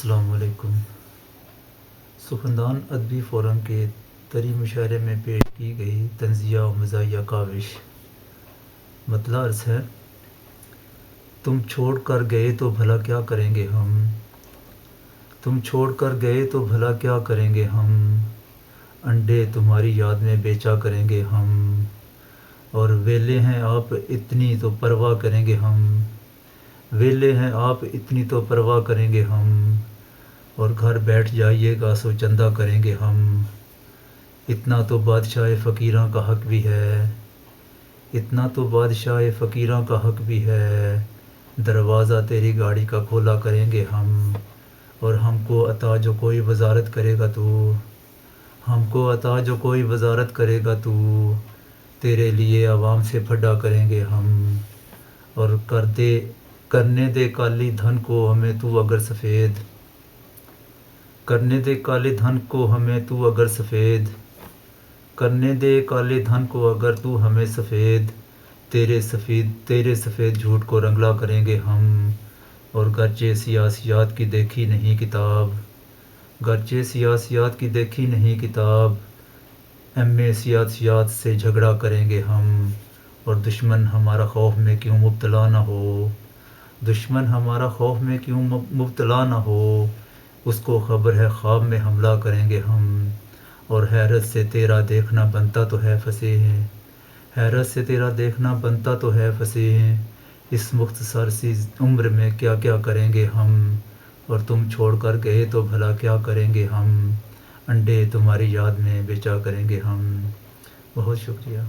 السلام علیکم۔ سخندان ادبی فورم کے طری مشاعرے میں پیش کی گئی طنزیہ و مزاحیہ کاوش مطلع عرض ہے: تم چھوڑ کر گئے تو بھلا کیا کریں گے ہم، تم چھوڑ کر گئے تو بھلا کیا کریں گے ہم، انڈے تمہاری یاد میں بیچا کریں گے ہم، اور ویلے ہیں آپ اتنی تو پرواہ کریں گے ہم، ویلے ہیں آپ اتنی تو پرواہ کریں گے ہم، اور گھر بیٹھ جائیے گا سو چندہ کریں گے ہم، اتنا تو بادشاہ فقیراں کا حق بھی ہے، اتنا تو بادشاہ فقیراں کا حق بھی ہے، دروازہ تیری گاڑی کا کھولا کریں گے ہم، اور ہم کو عطا جو کوئی وزارت کرے گا تو، ہم کو عطا جو کوئی وزارت کرے گا تو، تیرے لیے عوام سے پھڈا کریں گے ہم، اور کرنے دے کالی دھن کو ہمیں تو اگر سفید، کرنے دے کالے دھن کو ہمیں تو اگر سفید، کرنے دے کالے دھن کو اگر تو ہمیں سفید، تیرے سفید جھوٹ کو رنگلا کریں گے ہم، اور گرچہ سیاسیات کی دیکھی نہیں کتاب، گرچہ سیاسیات کی دیکھی نہیں کتاب، ایم سیاسیات سے جھگڑا کریں گے ہم، اور دشمن ہمارا خوف میں کیوں مبتلا نہ ہو، دشمن ہمارا خوف میں کیوں مبتلا نہ ہو، اس کو خبر ہے خواب میں حملہ کریں گے ہم، اور حیرت سے تیرا دیکھنا بنتا تو ہے فصیح، حیرت سے تیرا دیکھنا بنتا تو ہے فصیح، اس مختصر سی عمر میں کیا کیا کریں گے ہم، اور تم چھوڑ کر گئے تو بھلا کیا کریں گے ہم، انڈے تمہاری یاد میں بیچا کریں گے ہم۔ بہت شکریہ۔